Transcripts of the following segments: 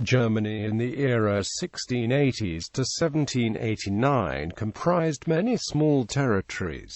Germany in the era 1680s to 1789 comprised many small territories.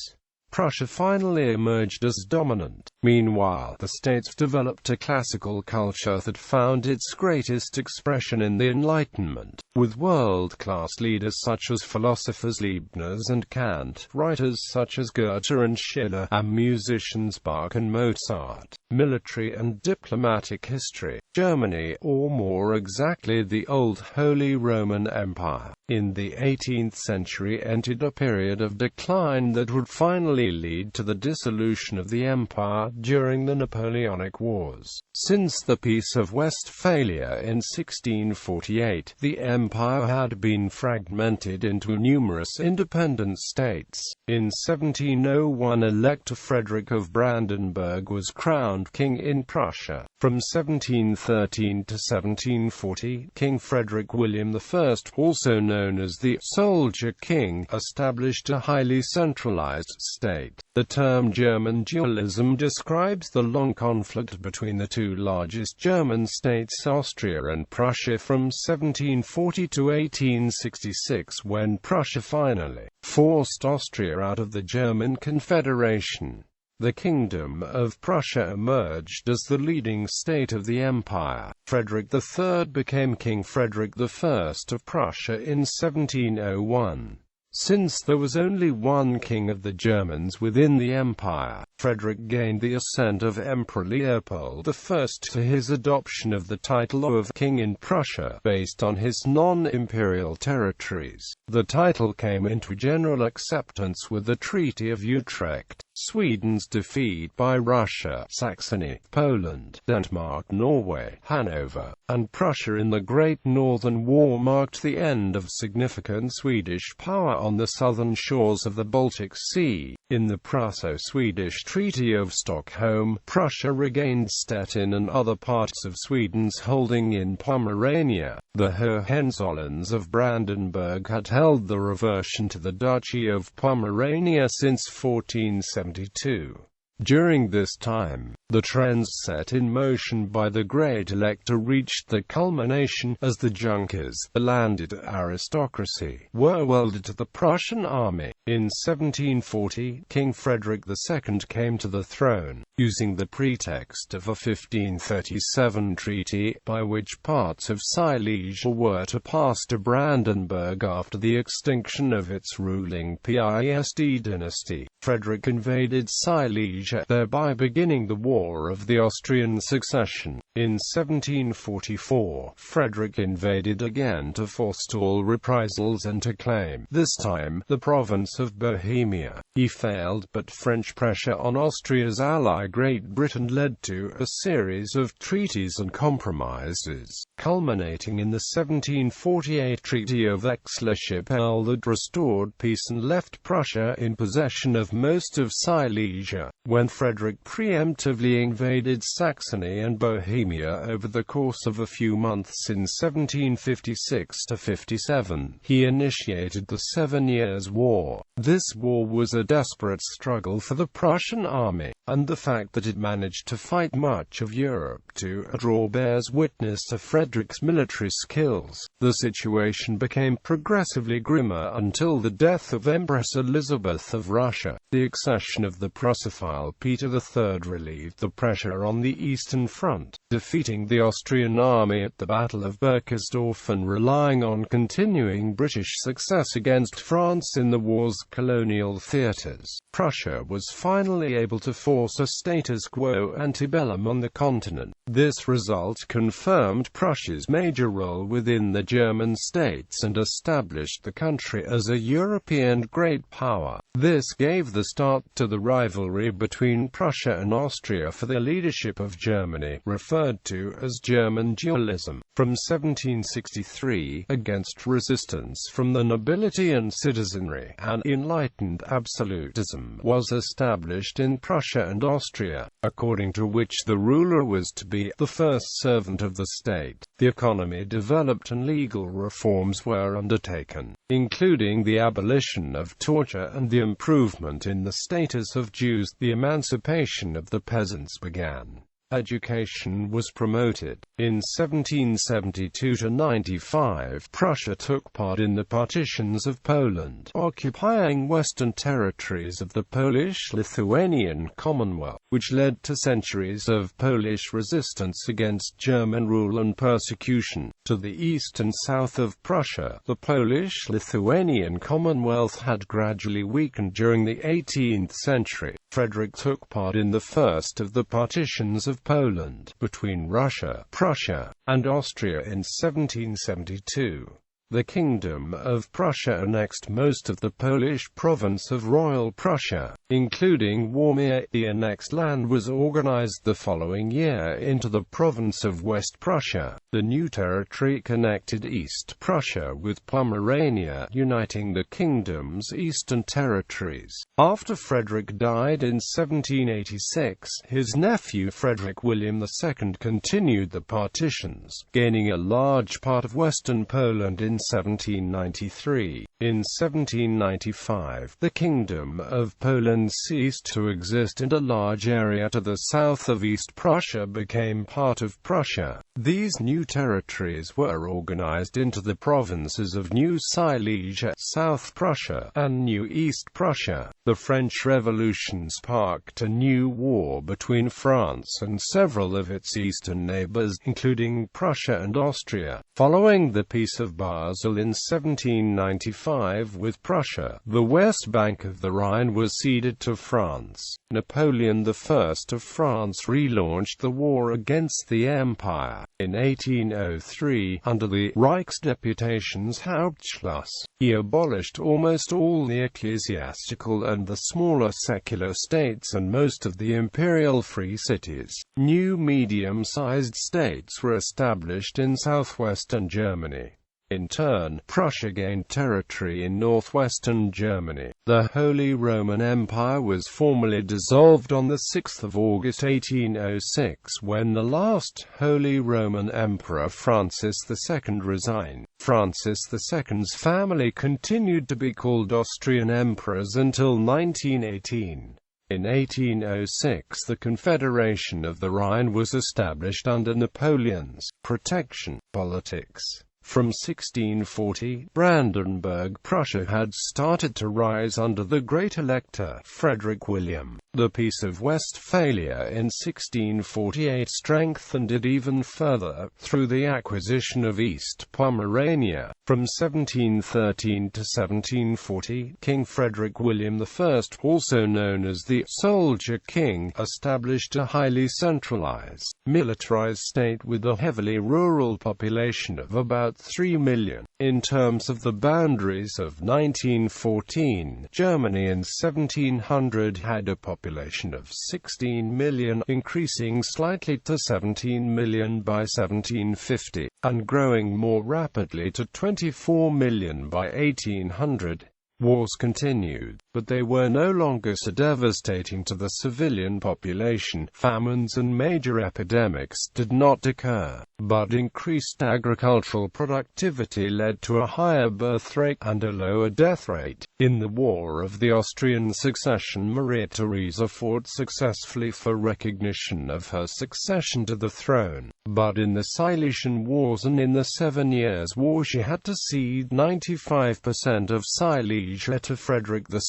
Prussia finally emerged as dominant. Meanwhile, the states developed a classical culture that found its greatest expression in the Enlightenment, with world-class leaders such as philosophers Leibniz and Kant, writers such as Goethe and Schiller, and musicians Bach and Mozart. Military and diplomatic history. Germany, or more exactly the old Holy Roman Empire, in the 18th century entered a period of decline that would finally lead to the dissolution of the empire during the Napoleonic Wars. Since the Peace of Westphalia in 1648, the empire had been fragmented into numerous independent states. In 1701, Elector Frederick of Brandenburg was crowned king in Prussia. From 1713 to 1740, King Frederick William I, also known as the Soldier King, established a highly centralized state. The term German dualism describes the long conflict between the two largest German states, Austria and Prussia, from 1740 to 1866, when Prussia finally forced Austria out of the German Confederation. The Kingdom of Prussia emerged as the leading state of the empire. Frederick III became King Frederick I of Prussia in 1701. Since there was only one king of the Germans within the empire, Frederick gained the assent of Emperor Leopold I to his adoption of the title of king in Prussia, based on his non-imperial territories. The title came into general acceptance with the Treaty of Utrecht. Sweden's defeat by Russia, Saxony, Poland, Denmark, Norway, Hanover, and Prussia in the Great Northern War marked the end of significant Swedish power on the southern shores of the Baltic Sea. In the Prusso-Swedish Treaty of Stockholm, Prussia regained Stettin and other parts of Sweden's holding in Pomerania. The Hohenzollerns of Brandenburg had held the reversion to the Duchy of Pomerania since 1472. During this time, the trends set in motion by the Great Elector reached the culmination, as the Junkers, the landed aristocracy, were welded to the Prussian army. In 1740, King Frederick II came to the throne, using the pretext of a 1537 treaty, by which parts of Silesia were to pass to Brandenburg after the extinction of its ruling Piast dynasty. Frederick invaded Silesia, thereby beginning the War of the Austrian Succession. In 1744, Frederick invaded again to forestall reprisals and to claim, this time, the province of Bohemia. He failed, but French pressure on Austria's ally Great Britain led to a series of treaties and compromises, culminating in the 1748 Treaty of Aix-la-Chapelle that restored peace and left Prussia in possession of most of Silesia. When Frederick preemptively invaded Saxony and Bohemia over the course of a few months in 1756 to 57, he initiated the 7 Years' War. This war was a desperate struggle for the Prussian army, and the fact that it managed to fight much of Europe to a draw bears witness to Frederick's military skills. The situation became progressively grimmer until the death of Empress Elizabeth of Russia. The accession of the Prussophile Peter III relieved the pressure on the Eastern Front, defeating the Austrian army at the Battle of Berkersdorf and relying on continuing British success against France in the war's colonial theatres. Prussia was finally able to force a status quo antebellum on the continent. This result confirmed Prussia's major role within the German states and established the country as a European great power. This gave the start to the rivalry between Prussia and Austria for the leadership of Germany, referred to as German dualism. From 1763, against resistance from the nobility and citizenry, an enlightened absolutism was established in Prussia and Austria, according to which the ruler was to be the first servant of the state. The economy developed and legal reforms were undertaken, including the abolition of torture and the improvement in the status of Jews. The emancipation of the peasants began. Education was promoted. In 1772–95, Prussia took part in the partitions of Poland, occupying western territories of the Polish-Lithuanian Commonwealth, which led to centuries of Polish resistance against German rule and persecution. To the east and south of Prussia, the Polish-Lithuanian Commonwealth had gradually weakened during the 18th century. Frederick took part in the first of the partitions of Poland, between Russia, Prussia, and Austria in 1772. The Kingdom of Prussia annexed most of the Polish province of Royal Prussia, including Warmia. The annexed land was organized the following year into the province of West Prussia. The new territory connected East Prussia with Pomerania, uniting the kingdom's eastern territories. After Frederick died in 1786, his nephew Frederick William II continued the partitions, gaining a large part of western Poland in 1793. In 1795, the Kingdom of Poland ceased to exist and a large area to the south of East Prussia became part of Prussia. These new territories were organized into the provinces of New Silesia, South Prussia, and New East Prussia. The French Revolution sparked a new war between France and several of its eastern neighbors, including Prussia and Austria. Following the Peace of Basel in 1795 with Prussia, the west bank of the Rhine was ceded to France. Napoleon I of France relaunched the war against the Empire. In 1803, under the Reichsdeputationshauptschluss, he abolished almost all the ecclesiastical and the smaller secular states and most of the imperial free cities. New medium-sized states were established in southwestern Germany. In turn, Prussia gained territory in northwestern Germany. The Holy Roman Empire was formally dissolved on 6 August 1806 when the last Holy Roman Emperor Francis II resigned. Francis II's family continued to be called Austrian emperors until 1918. In 1806 the Confederation of the Rhine was established under Napoleon's protection politics. From 1640, Brandenburg Prussia had started to rise under the Great Elector, Frederick William. The Peace of Westphalia in 1648 strengthened it even further, through the acquisition of East Pomerania. From 1713 to 1740, King Frederick William I, also known as the Soldier King, established a highly centralized, militarized state with a heavily rural population of about 3 million. In terms of the boundaries of 1914, Germany in 1700 had a population of 16 million, increasing slightly to 17 million by 1750, and growing more rapidly to 24 million by 1800. Wars continued, but they were no longer so devastating to the civilian population. Famines and major epidemics did not occur, but increased agricultural productivity led to a higher birth rate and a lower death rate. In the War of the Austrian Succession, Maria Theresa fought successfully for recognition of her succession to the throne, but in the Silesian Wars and in the 7 Years' War she had to cede 95% of Silesia to Frederick II,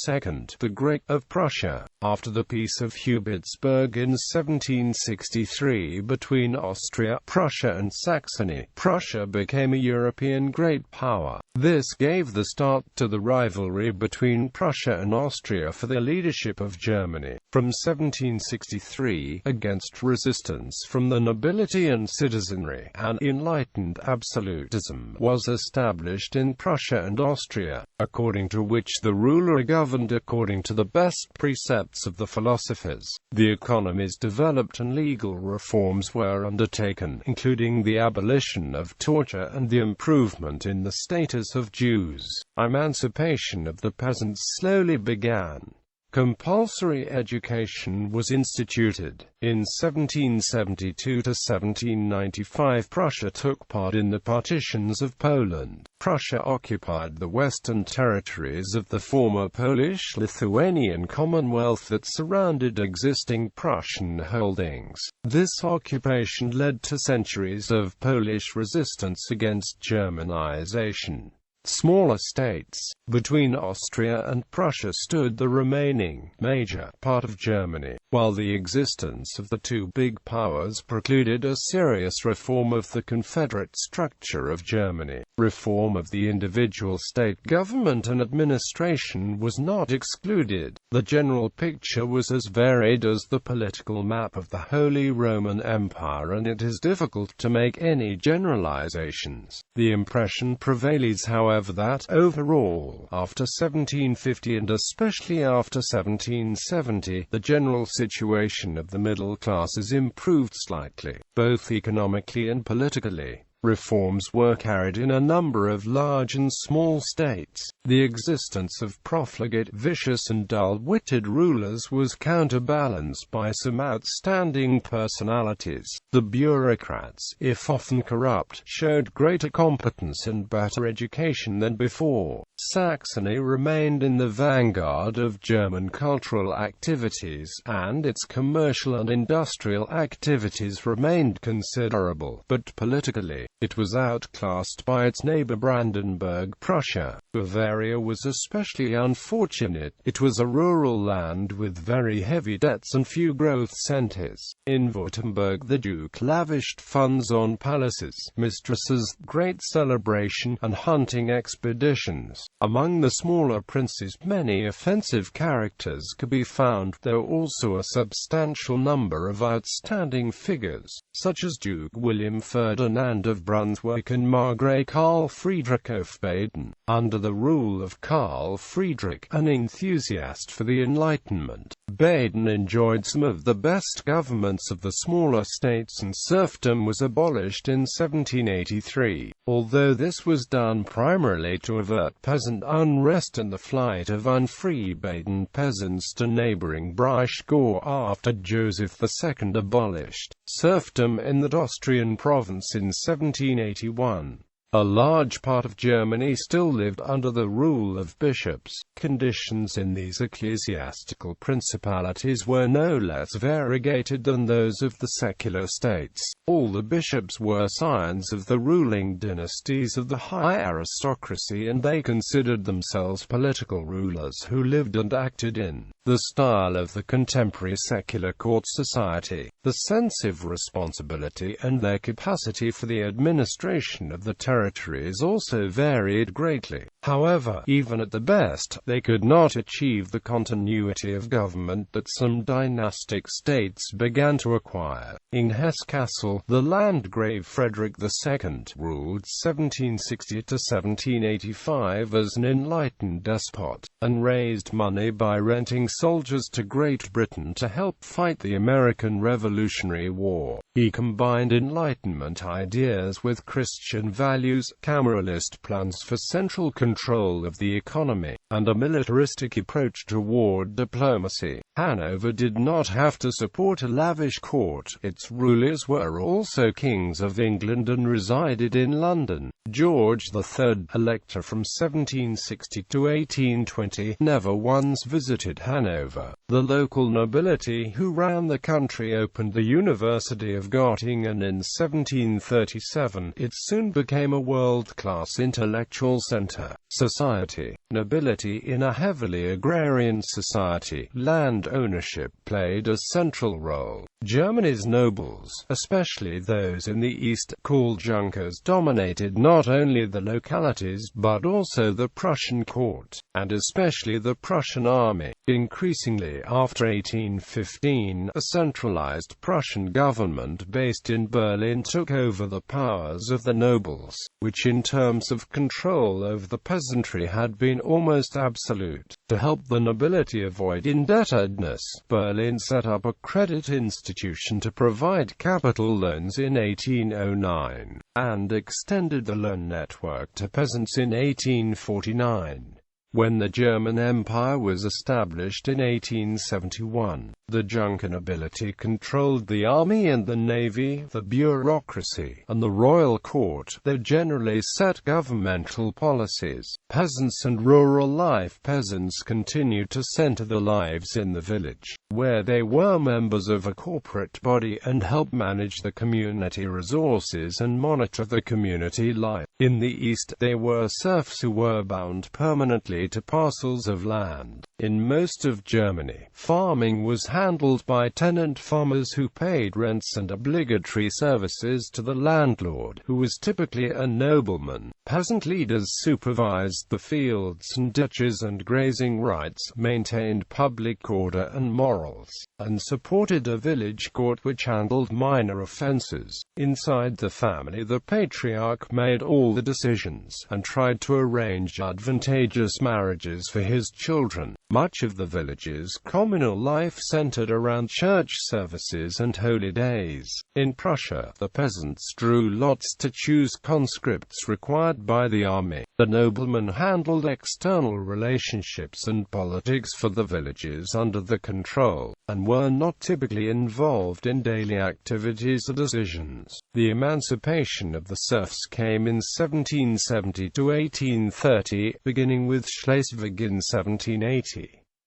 the Great of Prussia. After the Peace of Hubertsburg in 1763 between Austria, Prussia and Saxony, Prussia became a European great power. This gave the start to the rivalry between Prussia and Austria for the leadership of Germany. From 1763, against resistance from the nobility and citizenry, an enlightened absolutism was established in Prussia and Austria, according to which the ruler governed according to the best precepts of the philosophers. The economies developed and legal reforms were undertaken, including the abolition of torture and the improvement in the status of Jews. Emancipation of the peasants slowly began. Compulsory education was instituted. In 1772 to 1795, Prussia took part in the partitions of Poland. Prussia occupied the western territories of the former Polish-Lithuanian Commonwealth that surrounded existing Prussian holdings. This occupation led to centuries of Polish resistance against Germanization. Smaller states, between Austria and Prussia, stood the remaining major part of Germany, while the existence of the two big powers precluded a serious reform of the confederate structure of Germany. Reform of the individual state government and administration was not excluded. The general picture was as varied as the political map of the Holy Roman Empire, and it is difficult to make any generalizations. The impression prevails, however, that, overall, after 1750 and especially after 1770, the general situation of the middle classes improved slightly, both economically and politically. Reforms were carried in a number of large and small states. The existence of profligate, vicious and dull-witted rulers was counterbalanced by some outstanding personalities. The bureaucrats, if often corrupt, showed greater competence and better education than before. Saxony remained in the vanguard of German cultural activities, and its commercial and industrial activities remained considerable, but politically, it was outclassed by its neighbor Brandenburg Prussia. Bavaria was especially unfortunate. It was a rural land with very heavy debts and few growth centers. In Württemberg, the Duke lavished funds on palaces, mistresses, great celebration, and hunting expeditions. Among the smaller princes, many offensive characters could be found, though also a substantial number of outstanding figures, such as Duke William Ferdinand of Brunswick and Margrave Karl Friedrich of Baden. Under the rule of Karl Friedrich, an enthusiast for the Enlightenment, Baden enjoyed some of the best governments of the smaller states, and serfdom was abolished in 1783. Although this was done primarily to avert peasant unrest and the flight of unfree Baden peasants to neighboring Breisgau after Joseph II abolished serfdom in the Austrian province in 1781. A large part of Germany still lived under the rule of bishops. Conditions in these ecclesiastical principalities were no less variegated than those of the secular states. All the bishops were scions of the ruling dynasties of the high aristocracy, and they considered themselves political rulers who lived and acted in the style of the contemporary secular court society. The sense of responsibility and their capacity for the administration of the territories also varied greatly. However, even at the best, they could not achieve the continuity of government that some dynastic states began to acquire. In Hesse-Kassel, the Landgrave Frederick II ruled 1760 to 1785 as an enlightened despot, and raised money by renting soldiers to Great Britain to help fight the American Revolutionary War. He combined Enlightenment ideas with Christian values, cameralist plans for central control of the economy, and a militaristic approach toward diplomacy. Hanover did not have to support a lavish court. Its rulers were also kings of England and resided in London. George III, Elector from 1760 to 1820, never once visited Hanover. The local nobility who ran the country opened the University of Göttingen in 1737. It soon became a world-class intellectual center. Society. Nobility. In a heavily agrarian society, land ownership played a central role. Germany's nobles, especially those in the east, called Junkers, dominated not only the localities but also the Prussian court, and especially the Prussian army. Increasingly, after 1815, a centralized Prussian government based in Berlin took over the powers of the nobles, which in terms of control over the peasantry had been almost absolute. To help the nobility avoid indebtedness, Berlin set up a credit institution to provide capital loans in 1809, and extended the loan network to peasants in 1849. When the German Empire was established in 1871, the Junker nobility controlled the army and the navy, the bureaucracy, and the royal court. They generally set governmental policies. Peasants and rural life. Peasants continued to center their lives in the village, where they were members of a corporate body and helped manage the community resources and monitor the community life. In the East, they were serfs who were bound permanently to parcels of land. In most of Germany, farming was handled by tenant farmers who paid rents and obligatory services to the landlord, who was typically a nobleman. Peasant leaders supervised the fields and ditches and grazing rights, maintained public order and morals, and supported a village court which handled minor offenses. Inside the family, the patriarch made all the decisions, and tried to arrange advantageous marriages for his children. Much of the village's communal life centered around church services and holy days. In Prussia, the peasants drew lots to choose conscripts required by the army. The noblemen handled external relationships and politics for the villages under their control, and were not typically involved in daily activities or decisions. The emancipation of the serfs came in 1770 to 1830, beginning with Schleswig in 1780.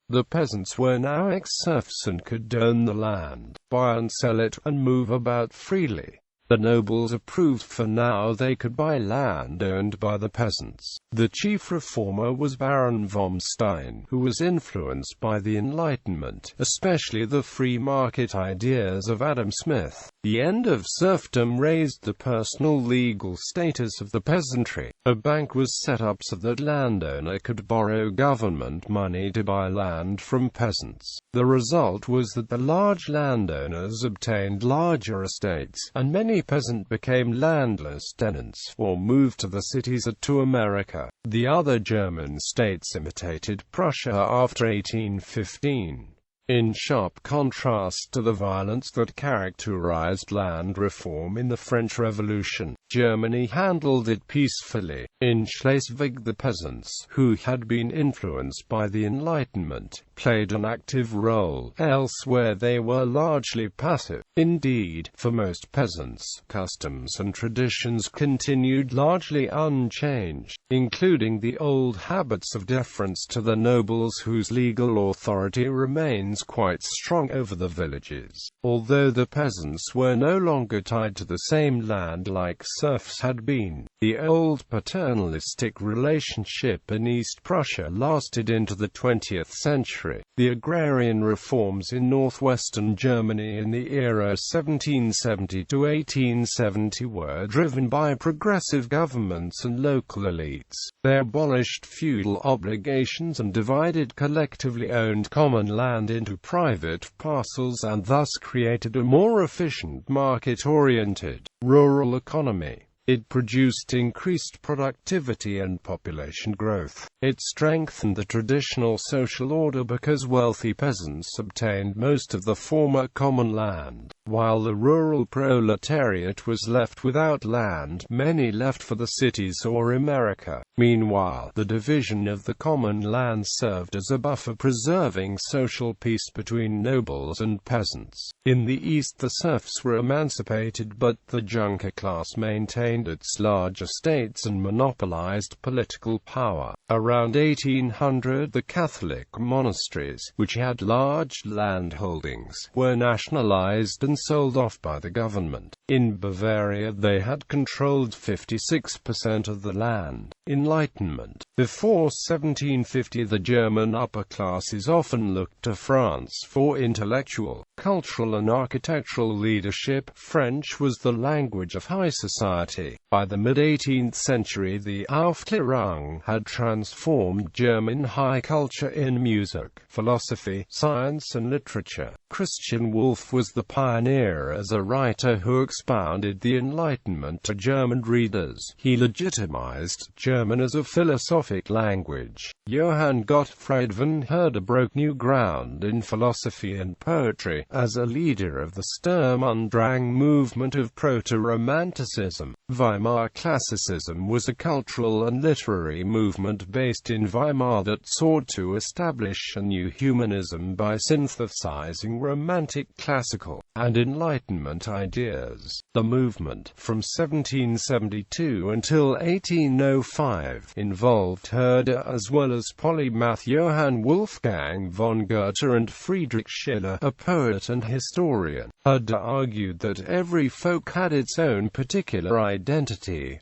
The peasants were now ex-serfs and could own the land, buy and sell it, and move about freely. The nobles approved, for now they could buy land owned by the peasants. The chief reformer was Baron von Stein, who was influenced by the Enlightenment, especially the free market ideas of Adam Smith. The end of serfdom raised the personal legal status of the peasantry. A bank was set up so that landowner could borrow government money to buy land from peasants. The result was that the large landowners obtained larger estates, and many peasants became landless tenants, or moved to the cities or to America. The other German states imitated Prussia after 1815. In sharp contrast to the violence that characterized land reform in the French Revolution, Germany handled it peacefully. In Schleswig, the peasants, who had been influenced by the Enlightenment, played an active role. Elsewhere they were largely passive. Indeed, for most peasants, customs and traditions continued largely unchanged, including the old habits of deference to the nobles whose legal authority remains quite strong over the villages. Although the peasants were no longer tied to the same land like serfs had been, the old paternalistic relationship in East Prussia lasted into the 20th century. The agrarian reforms in northwestern Germany in the era 1770 to 1870 were driven by progressive governments and local elites. They abolished feudal obligations and divided collectively owned common land into private parcels, and thus created a more efficient market-oriented rural economy. It produced increased productivity and population growth. It strengthened the traditional social order because wealthy peasants obtained most of the former common land, while the rural proletariat was left without land. Many left for the cities or America. Meanwhile, the division of the common land served as a buffer, preserving social peace between nobles and peasants. In the East, the serfs were emancipated, but the Junker class maintained its large estates and monopolized political power. Around 1800, the Catholic monasteries, which had large land holdings, were nationalized and sold off by the government. In Bavaria, they had controlled 56% of the land. Enlightenment. Before 1750, the German upper classes often looked to France for intellectual, cultural and architectural leadership. French was the language of high society. By the mid-18th century, the Aufklärung had transformed German high culture in music, philosophy, science and literature. Christian Wolff was the pioneer as a writer who expounded the Enlightenment to German readers. He legitimized German as a philosophic language. Johann Gottfried von Herder broke new ground in philosophy and poetry, as a leader of the Sturm und Drang movement of proto-romanticism. Weimar Weimar Classicism was a cultural and literary movement based in Weimar that sought to establish a new humanism by synthesizing Romantic, Classical, and Enlightenment ideas. The movement, from 1772 until 1805, involved Herder as well as polymath Johann Wolfgang von Goethe and Friedrich Schiller, a poet and historian. Herder argued that every folk had its own particular identity,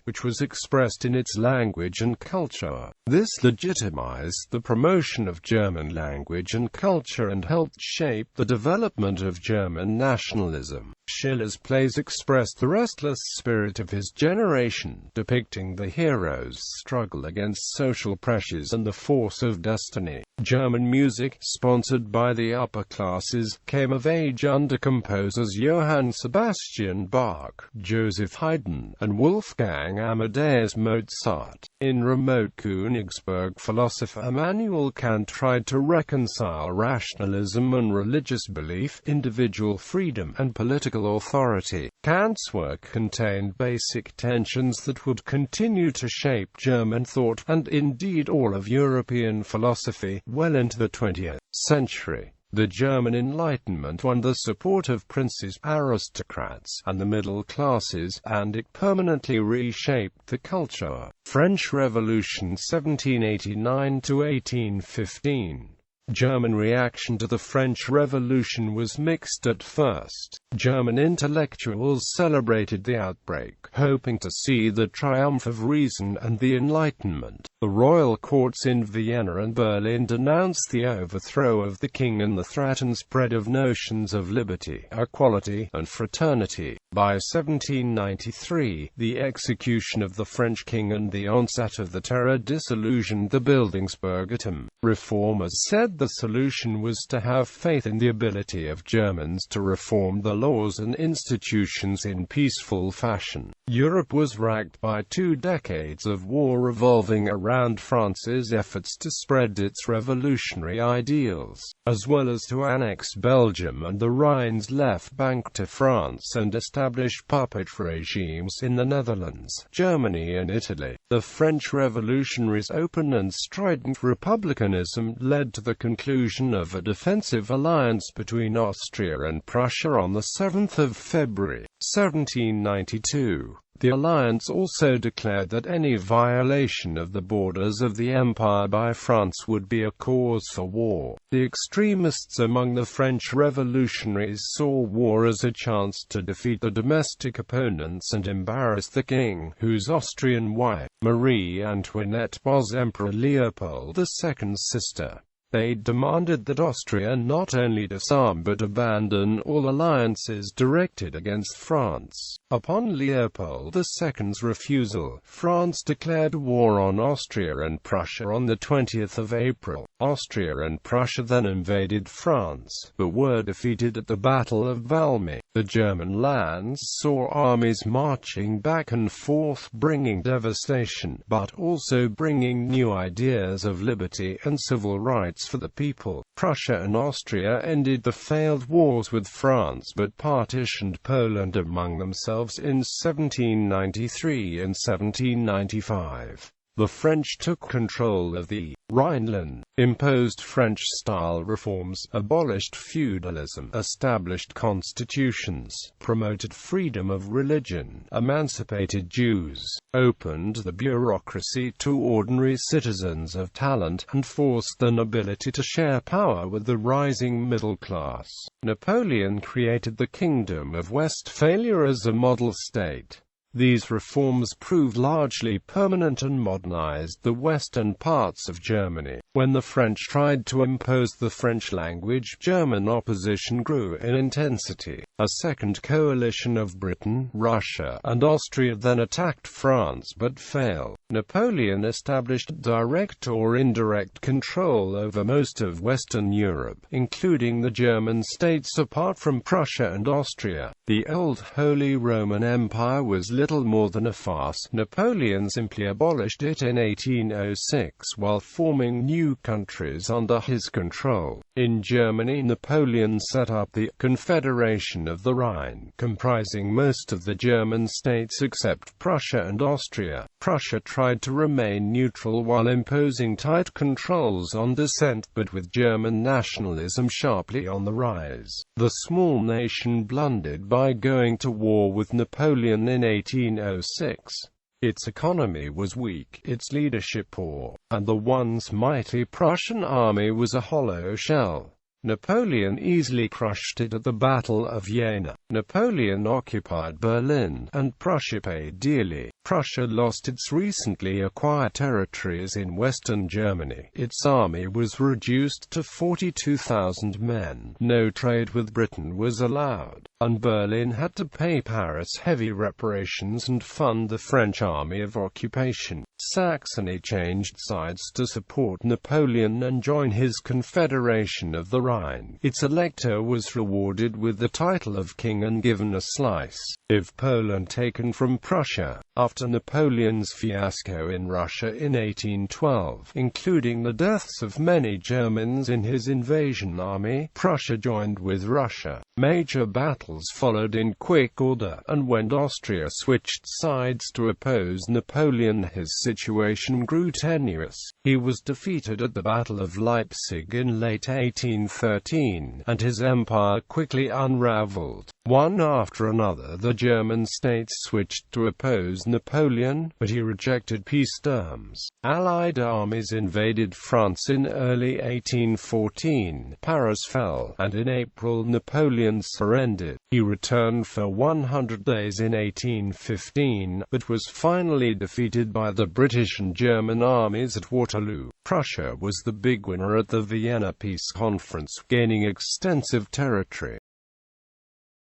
which was expressed in its language and culture. This legitimized the promotion of German language and culture and helped shape the development of German nationalism. Schiller's plays expressed the restless spirit of his generation, depicting the hero's struggle against social pressures and the force of destiny. German music, sponsored by the upper classes, came of age under composers Johann Sebastian Bach, Joseph Haydn, and Wolfgang Amadeus Mozart. In remote Königsberg, philosopher Immanuel Kant tried to reconcile rationalism and religious belief, individual freedom, and political authority. Kant's work contained basic tensions that would continue to shape German thought, and indeed all of European philosophy, well into the 20th century. The German Enlightenment won the support of princes, aristocrats, and the middle classes, and it permanently reshaped the culture. French Revolution 1789 to 1815. German reaction to the French Revolution was mixed at first. German intellectuals celebrated the outbreak, hoping to see the triumph of reason and the Enlightenment. The royal courts in Vienna and Berlin denounced the overthrow of the king and the threatened spread of notions of liberty, equality, and fraternity. By 1793, the execution of the French king and the onset of the terror disillusioned the Bildungsbürgertum. Reformers said the solution was to have faith in the ability of Germans to reform the laws and institutions in peaceful fashion. Europe was racked by 2 decades of war revolving around France's efforts to spread its revolutionary ideals, as well as to annex Belgium and the Rhine's left bank to France and establish puppet regimes in the Netherlands, Germany and Italy. The French revolutionaries' open and strident republicanism led to the conclusion of a defensive alliance between Austria and Prussia on the 7th of February, 1792. The alliance also declared that any violation of the borders of the empire by France would be a cause for war. The extremists among the French revolutionaries saw war as a chance to defeat the domestic opponents and embarrass the king, whose Austrian wife, Marie Antoinette, was Emperor Leopold II's sister. They demanded that Austria not only disarm but abandon all alliances directed against France. Upon Leopold II's refusal, France declared war on Austria and Prussia on the 20th of April. Austria and Prussia then invaded France, but were defeated at the Battle of Valmy. The German lands saw armies marching back and forth, bringing devastation, but also bringing new ideas of liberty and civil rights for the people. Prussia and Austria ended the failed wars with France but partitioned Poland among themselves in 1793 and 1795. The French took control of the Rhineland, imposed French-style reforms, abolished feudalism, established constitutions, promoted freedom of religion, emancipated Jews, opened the bureaucracy to ordinary citizens of talent, and forced the nobility to share power with the rising middle class. Napoleon created the Kingdom of Westphalia as a model state. These reforms proved largely permanent and modernized the western parts of Germany. When the French tried to impose the French language, German opposition grew in intensity. A second coalition of Britain, Russia, and Austria then attacked France but failed. Napoleon established direct or indirect control over most of Western Europe, including the German states apart from Prussia and Austria. The old Holy Roman Empire was little more than a farce. Napoleon simply abolished it in 1806 while forming new countries under his control. In Germany, Napoleon set up the Confederation of the Rhine, comprising most of the German states except Prussia and Austria. Prussia tried to remain neutral while imposing tight controls on dissent, but with German nationalism sharply on the rise, the small nation blundered by going to war with Napoleon in 1806. Its economy was weak, its leadership poor, and the once mighty Prussian army was a hollow shell. Napoleon easily crushed it at the Battle of Jena. Napoleon occupied Berlin, and Prussia paid dearly. Prussia lost its recently acquired territories in western Germany. Its army was reduced to 42,000 men. No trade with Britain was allowed, and Berlin had to pay Paris heavy reparations and fund the French army of occupation. Saxony changed sides to support Napoleon and join his Confederation of the Rhine. Its elector was rewarded with the title of king and given a slice of Poland taken from Prussia. After Napoleon's fiasco in Russia in 1812, including the deaths of many Germans in his invasion army, Prussia joined with Russia. Major battles followed in quick order, and when Austria switched sides to oppose Napoleon, his situation grew tenuous. He was defeated at the Battle of Leipzig in late 1813, and his empire quickly unraveled. One after another, the German states switched to oppose Napoleon, but he rejected peace terms. Allied armies invaded France in early 1814. Paris fell, and in April Napoleon surrendered. He returned for 100 days in 1815, but was finally defeated by the British and German armies at Waterloo. Prussia was the big winner at the Vienna Peace Conference, gaining extensive territory.